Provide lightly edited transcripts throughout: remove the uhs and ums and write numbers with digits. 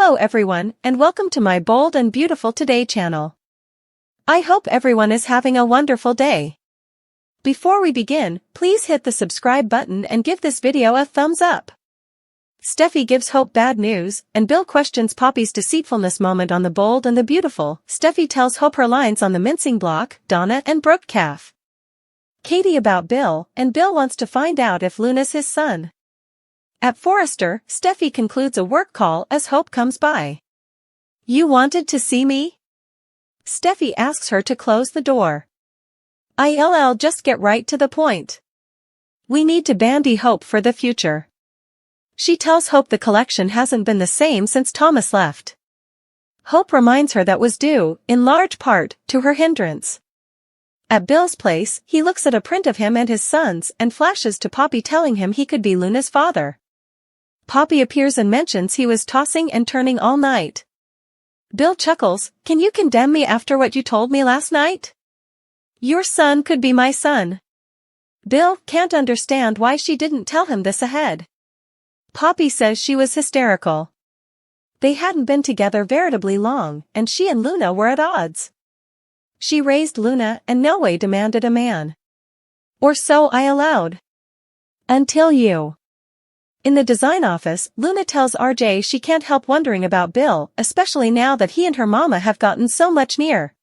Hello everyone, and welcome to my Bold and Beautiful Today channel. I hope everyone is having a wonderful day. Before we begin, please hit the subscribe button and give this video a thumbs up. Steffy gives Hope bad news, and Bill questions Poppy's deceitfulness moment on the Bold and the Beautiful. Steffy tells Hope her lines on the mincing block, Donna and Brooke calf. Katie about Bill, and Bill wants to find out if Luna's his son. At Forrester, Steffy concludes a work call as Hope comes by. You wanted to see me? Steffy asks her to close the door. I'll just get right to the point. We need to bandy Hope for the future. She tells Hope the collection hasn't been the same since Thomas left. Hope reminds her that was due, in large part, to her hindrance. At Bill's place, he looks at a print of him and his sons and flashes to Poppy telling him he could be Luna's father. Poppy appears and mentions he was tossing and turning all night. Bill chuckles, "Can you condemn me after what you told me last night? Your son could be my son." Bill can't understand why she didn't tell him this ahead. Poppy says she was hysterical. They hadn't been together veritably long, and she and Luna were at odds. She raised Luna and no way demanded a man. Or so I allowed. Until you. In the design office, Luna tells RJ she can't help wondering about Bill, especially now that he and her mama have gotten so much near.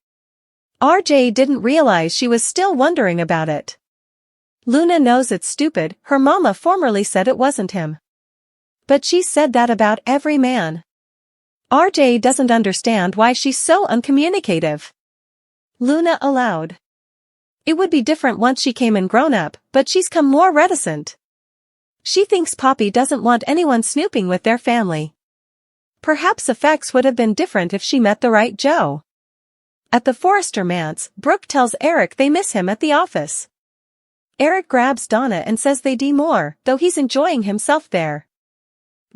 RJ didn't realize she was still wondering about it. Luna knows it's stupid, her mama formerly said it wasn't him. But she said that about every man. RJ doesn't understand why she's so uncommunicative. Luna aloud. It would be different once she came in grown up, but she's come more reticent. She thinks Poppy doesn't want anyone snooping with their family. Perhaps effects would have been different if she met the right Joe. At the Forrester manse, Brooke tells Eric they miss him at the office. Eric grabs Donna and says they do more, though he's enjoying himself there.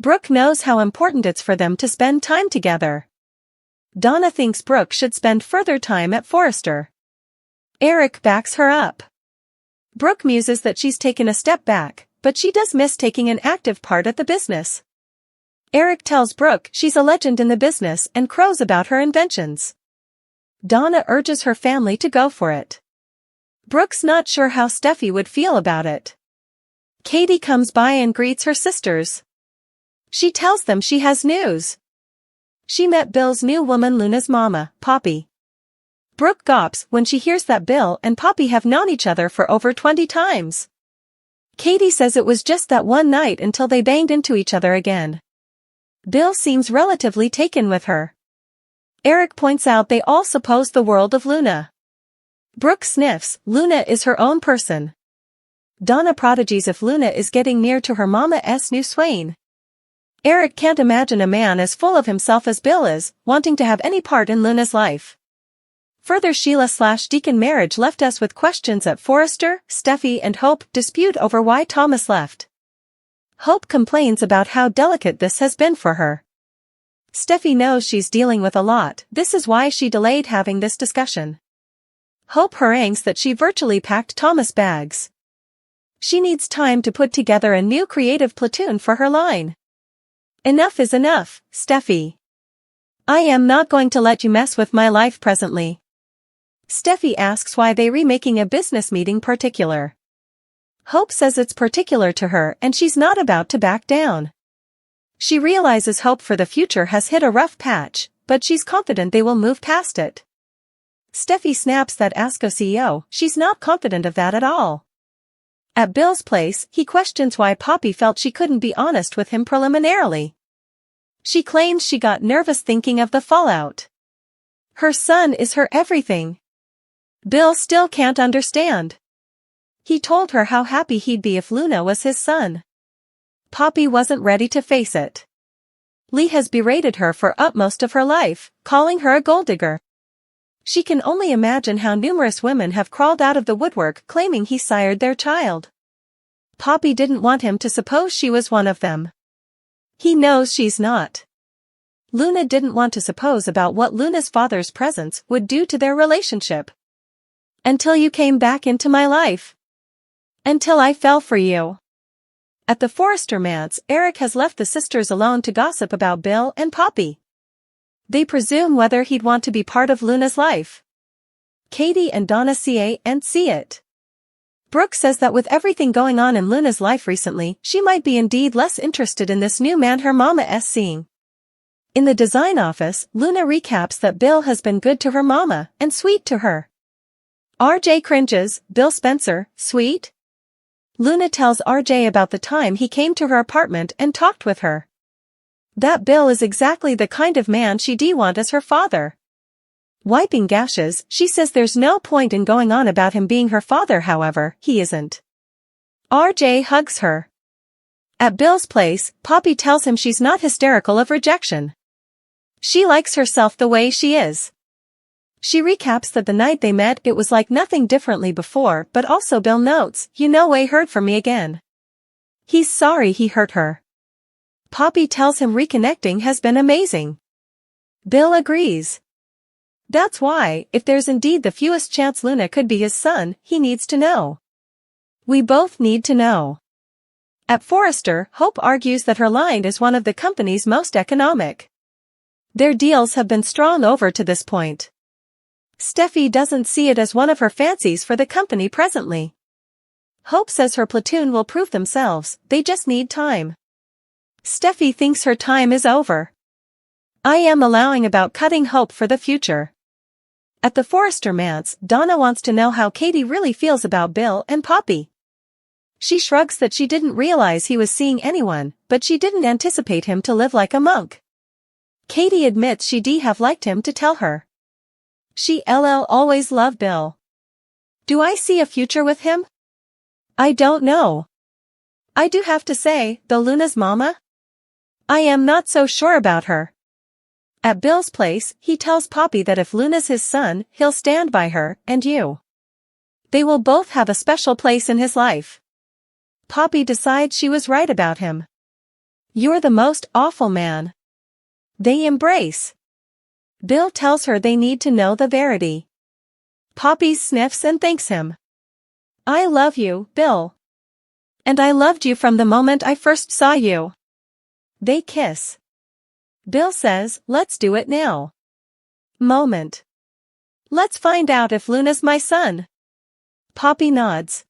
Brooke knows how important it's for them to spend time together. Donna thinks Brooke should spend further time at Forrester. Eric backs her up. Brooke muses that she's taken a step back, but she does miss taking an active part at the business. Eric tells Brooke she's a legend in the business and crows about her inventions. Donna urges her family to go for it. Brooke's not sure how Steffy would feel about it. Katie comes by and greets her sisters. She tells them she has news. She met Bill's new woman Luna's mama, Poppy. Brooke gawps when she hears that Bill and Poppy have known each other for over 20 times. Katie says it was just that one night until they banged into each other again. Bill seems relatively taken with her. Eric points out they all suppose the world of Luna. Brooke sniffs, Luna is her own person. Donna prodigies if Luna is getting near to her mama's new swain. Eric can't imagine a man as full of himself as Bill is, wanting to have any part in Luna's life. Further Sheila/Deacon marriage left us with questions at Forrester, Steffy and Hope dispute over why Thomas left. Hope complains about how delicate this has been for her. Steffy knows she's dealing with a lot, this is why she delayed having this discussion. Hope harangues that she virtually packed Thomas' bags. She needs time to put together a new creative platoon for her line. Enough is enough, Steffy. I am not going to let you mess with my life presently. Steffy asks why they remaking a business meeting particular. Hope says it's particular to her and she's not about to back down. She realizes Hope for the future has hit a rough patch, but she's confident they will move past it. Steffy snaps that ASCO CEO, she's not confident of that at all. At Bill's place, he questions why Poppy felt she couldn't be honest with him preliminarily. She claims she got nervous thinking of the fallout. Her son is her everything. Bill still can't understand. He told her how happy he'd be if Luna was his son. Poppy wasn't ready to face it. Lee has berated her for most of her life, calling her a gold digger. She can only imagine how numerous women have crawled out of the woodwork claiming he sired their child. Poppy didn't want him to suppose she was one of them. He knows she's not. Luna didn't want to suppose about what Luna's father's presence would do to their relationship. Until you came back into my life. Until I fell for you. At the Forrester manse, Eric has left the sisters alone to gossip about Bill and Poppy. They presume whether he'd want to be part of Luna's life. Katie and Donna see it. Brooke says that with everything going on in Luna's life recently, she might be indeed less interested in this new man her mama is seeing. In the design office, Luna recaps that Bill has been good to her mama and sweet to her. RJ cringes. Bill Spencer, sweet? Luna tells RJ about the time he came to her apartment and talked with her. That Bill is exactly the kind of man she'd want as her father. Wiping gashes, she says there's no point in going on about him being her father, however, he isn't. RJ hugs her. At Bill's place, Poppy tells him she's not hysterical of rejection. She likes herself the way she is. She recaps that the night they met it was like nothing differently before, but also Bill notes, "You know I heard from me again." He's sorry he hurt her. Poppy tells him reconnecting has been amazing. Bill agrees. That's why, if there's indeed the fewest chance Luna could be his son, he needs to know. We both need to know. At Forrester, Hope argues that her line is one of the company's most economic. Their deals have been strong over to this point. Steffy doesn't see it as one of her fancies for the company presently. Hope says her platoon will prove themselves, they just need time. Steffy thinks her time is over. I am allowing about cutting Hope for the future. At the Forrester manse, Donna wants to know how Katie really feels about Bill and Poppy. She shrugs that she didn't realize he was seeing anyone, but she didn't anticipate him to live like a monk. Katie admits she'd have liked him to tell her. She always loved Bill. Do I see a future with him? I don't know. I do have to say, though Luna's mama? I am not so sure about her. At Bill's place, he tells Poppy that if Luna's his son, he'll stand by her, and you. They will both have a special place in his life. Poppy decides she was right about him. You're the most awful man. They embrace. Bill tells her they need to know the verity. Poppy sniffs and thanks him. I love you, Bill. And I loved you from the moment I first saw you. They kiss. Bill says, let's do it now. Moment. Let's find out if Luna's my son. Poppy nods.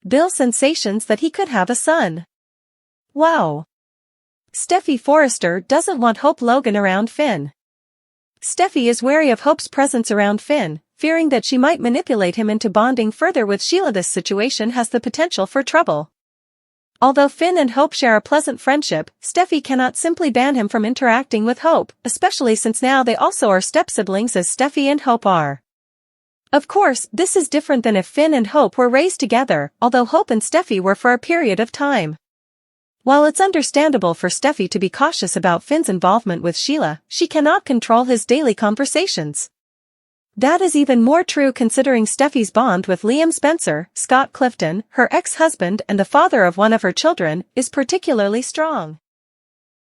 Bill sensations that he could have a son. Wow. Steffy Forrester doesn't want Hope Logan around Finn. Steffy is wary of Hope's presence around Finn, fearing that she might manipulate him into bonding further with Sheila. This situation has the potential for trouble. Although Finn and Hope share a pleasant friendship, Steffy cannot simply ban him from interacting with Hope, especially since now they also are step-siblings as Steffy and Hope are. Of course, this is different than if Finn and Hope were raised together, although Hope and Steffy were for a period of time. While it's understandable for Steffy to be cautious about Finn's involvement with Sheila, she cannot control his daily conversations. That is even more true considering Steffy's bond with Liam Spencer, Scott Clifton, her ex-husband and the father of one of her children, is particularly strong.